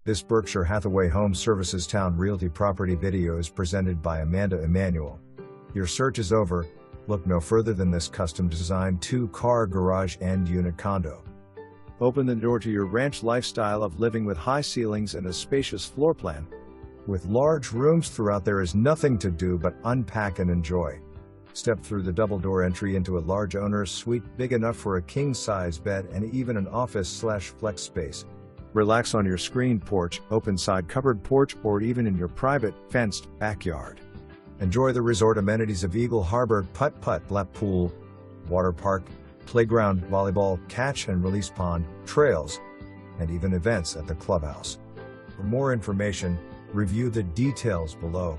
This Berkshire Hathaway Home Services Towne Realty property video is presented by Amanda Emanuel. Your search is over. Look no further than this custom-designed 2-car garage and unit condo. Open the door to your ranch lifestyle of living with high ceilings and a spacious floor plan. With large rooms throughout, there is nothing to do but unpack and enjoy. Step through the double-door entry into a large owner's suite big enough for a king-size bed and even an office/flex space. Relax on your screened porch, open-side covered porch, or even in your private, fenced backyard. Enjoy the resort amenities of Eagle Harbour, putt-putt, lap pool, water park, playground, volleyball, catch and release pond, trails, and even events at the clubhouse. For more information, review the details below.